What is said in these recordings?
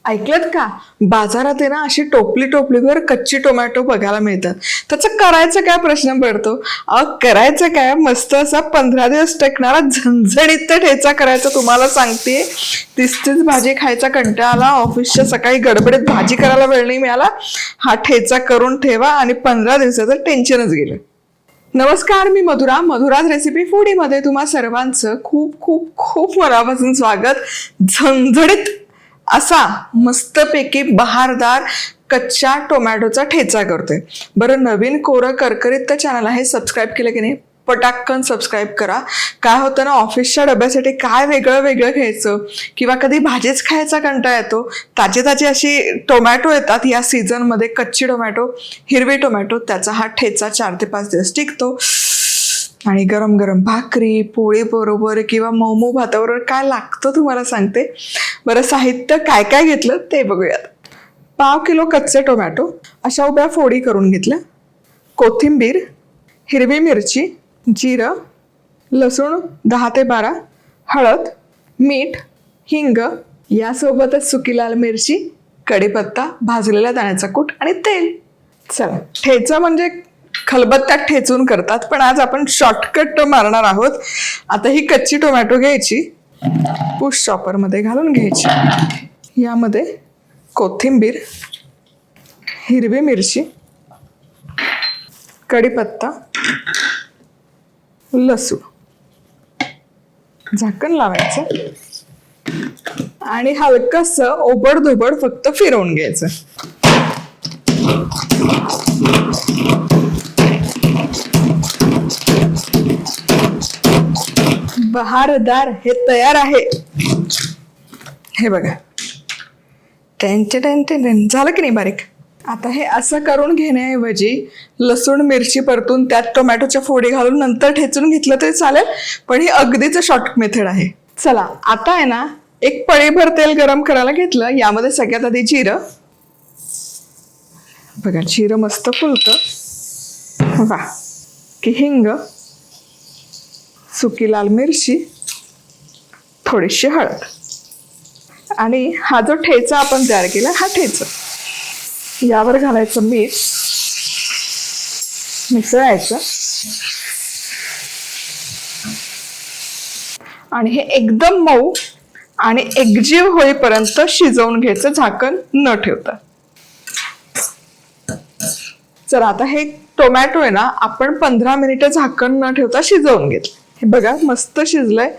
ऐकलत का? बाजारात आहे ना अशी टोपली टोपलीभर कच्ची टोमॅटो बघायला मिळतात. त्याचं करायचं काय प्रश्न पडतो. करायचं काय, मस्त असा 15 दिवस टिकणारा झणझणीत ठेचा करायचा. तुम्हाला सांगते, तीच भाजी खायचा कंटाळा आला, ऑफिसच्या सकाळी गडबडीत भाजी करायला वेळ नाही मिळाला, हा ठेचा करून ठेवा आणि 15 दिवसाचं टेन्शनच गेलं. नमस्कार, मी मधुराज रेसिपी फूडी मध्ये तुम्हा सर्वांचं खूप खूप खूप मनापासून स्वागत. झणझणीत असा मस्तपैकी बहारदार कच्च्या टोमॅटोचा ठेचा करतोय. बरं, नवीन कोरं करकरीत तर चॅनल आहे, सबस्क्राईब केलं की नाही पटाक्कन सबस्क्राईब करा. काय होतं ना, ऑफिसच्या डब्यासाठी काय वेगळं वेगळं घ्यायचं किंवा कधी भाजीच खायचा कंटाळा येतो, ताजी अशी टोमॅटो येतात या सीझनमध्ये, कच्ची टोमॅटो, हिरवी टोमॅटो, त्याचा हा ठेचा 4 ते 5 दिवस टिकतो. आणि गरम गरम भाकरी पोळी बरोबर किंवा मऊ भाताबरोबर काय लागतं तुम्हाला सांगते. बरं, साहित्य काय काय घेतलं ते बघूयात. 1/2 किलो कच्चे टोमॅटो अशा उभ्या फोडी करून घेतल्या, कोथिंबीर, हिरवी मिरची, जिरं, लसूण 10 ते 12, हळद, मीठ, हिंग, यासोबतच सुकी लाल मिरची, कढीपत्ता, भाजलेल्या दाण्याचा कूट आणि तेल. चला, ठेचा म्हणजे खलबत्त्यात ठेचून करतात, पण आज आपण शॉर्टकट मारणार आहोत. आता ही कच्ची टोमॅटो घ्यायची, पुश चॉपर मध्ये घालून घ्यायची. यामध्ये कोथिंबीर, हिरवी मिरची, कढीपत्ता, लसूण, झाकण लावायचं आणि हलकसं ओबडधोबड फक्त फिरवून घ्यायचं. बहारदार हे तयार आहे. हे बघा, टेन झालं की नाही बारीक. आता हे असं करून घेण्याऐवजी लसूण मिरची परतून त्यात टोमॅटोच्या फोडी घालून नंतर ठेचून घेतलं तरी चालेल, पण ही अगदीच शॉर्ट मेथड आहे. चला, आता आहे ना, एक पळीभर तेल गरम करायला घेतलं. यामध्ये सगळ्यात आधी जिरं बघा, जिरं मस्त फुलतं. वा की हिंग, सुकी लाल मिरची, थोडीशी हळद आणि हा जो ठेचा आपण तयार केला, हा ठेचा यावर घालायचं, मीठ मिसळायचं आणि हे एकदम मऊ आणि एकजीव होईपर्यंत शिजवून घ्यायचं, झाकण न ठेवता. चला, आता हे टोमॅटो आहे ना, आपण 15 मिनिटं झाकण न ठेवता शिजवून घेतलं. हे बघा, मस्त शिजलंय,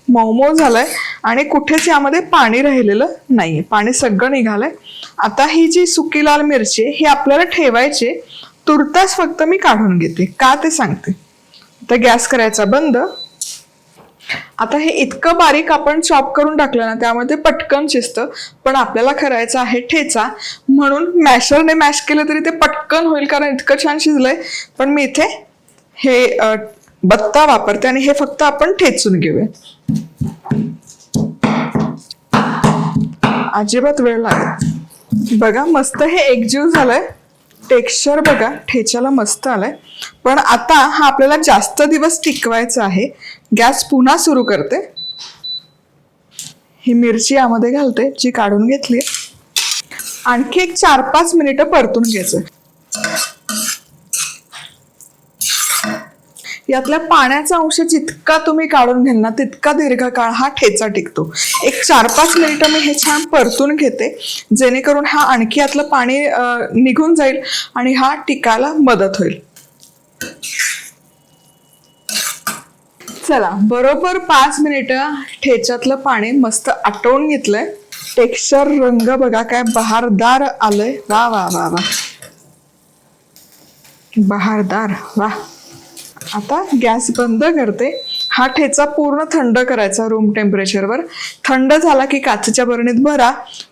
मऊ झालंय आणि कुठेच यामध्ये पाणी राहिलेलं नाहीये, पाणी सगळं निघालंय. आता ही जी सुकी लाल मिरची ही आपल्याला ठेवायची, तुर्तास फक्त मी काढून घेते, का ते सांगते. आता गॅस करायचा बंद. आता हे इतकं बारीक आपण चॉप करून टाकलं ना, त्यामध्ये पटकन शिजतं, पण आपल्याला करायचं आहे ठेचा, म्हणून मॅशरने मॅश केलं तरी ते पटकन होईल, कारण इतकं छान शिजलंय. पण मी इथे हे बत्ता वापरते आणि हे फक्त आपण ठेचून घेऊया. अजिबात वेळ लागेल. बघा, मस्त हे एकजीव झालंय, टेक्स्चर बघा ठेच्याला मस्त आलंय. पण आता हा आपल्याला जास्त दिवस टिकवायचा आहे. गॅस पुन्हा सुरू करते. ही मिरची यामध्ये घालते जी काढून घेतली. आणखी एक 4-5 मिनिटं परतून घ्यायचं. यातल्या पाण्याचा अंश जितका तुम्ही काढून घ्याल ना, तितका दीर्घकाळ हा ठेचा टिकतो. एक 4-5 मिनिटं मी हे छान परतून घेते, जेणेकरून हा आणखी यातलं पाणी निघून जाईल आणि हा टिकायला मदत होईल. चला, बरोबर 5 मिनिटं ठेच्यातलं पाणी मस्त आटवून घेतलंय. टेक्स्चर, रंग बघा काय बहारदार आलंय. वा वा वा वा, बहारदार, वा. आता गॅस बंद करते. हा ठेचा पूर्ण थंड करायचा रूम टेम्परेचरवर. थंड झाला की काचेच्या बरणीत भरा.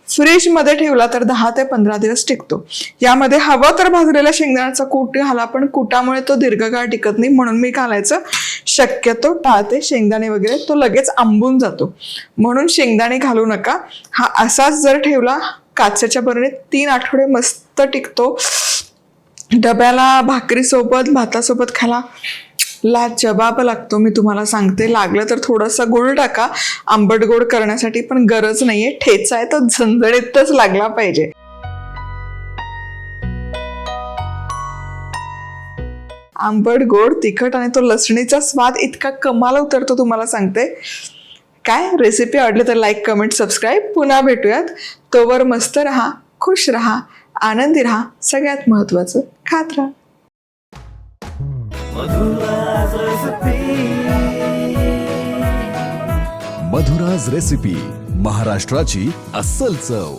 फ्रीज मध्ये ठेवला तर 10 ते 15 दिवस टिकतो. यामध्ये हवं तर भाजलेला शेंगदाण्याचा कूट घाला, पण कुटामुळे तो दीर्घकाळ टिकत नाही, म्हणून मी घालायचं शक्यतो टाळते. शेंगदाणे वगैरे तो लगेच आंबून जातो, म्हणून शेंगदाणे घालू नका. हा असाच जर ठेवला काचेच्या बरणीत 3 आठवडे मस्त टिकतो. डब्याला भाकरी सोबत भातासोबत खायला लाजवाब लागतो, मी तुम्हाला सांगते. लागलं तर थोडासा गुळ टाका आंबट गोड करण्यासाठी, पण गरज नाहीये. ठेचा आहे तो झणझणीतच लागला पाहिजे. आंबट गोड तिखट आणि तो लसणीचा स्वाद इतका कमाल उतरतो, तुम्हाला सांगते. काय रेसिपी आवडली तर लाईक, कमेंट, सबस्क्राईब. पुन्हा भेटूयात. तोवर मस्त राहा, खुश राहा, आनंदी राहा. सगळ्यात महत्वाचं खात राहा. मधुराज रेसिपी, महाराष्ट्राची अस्सल चव.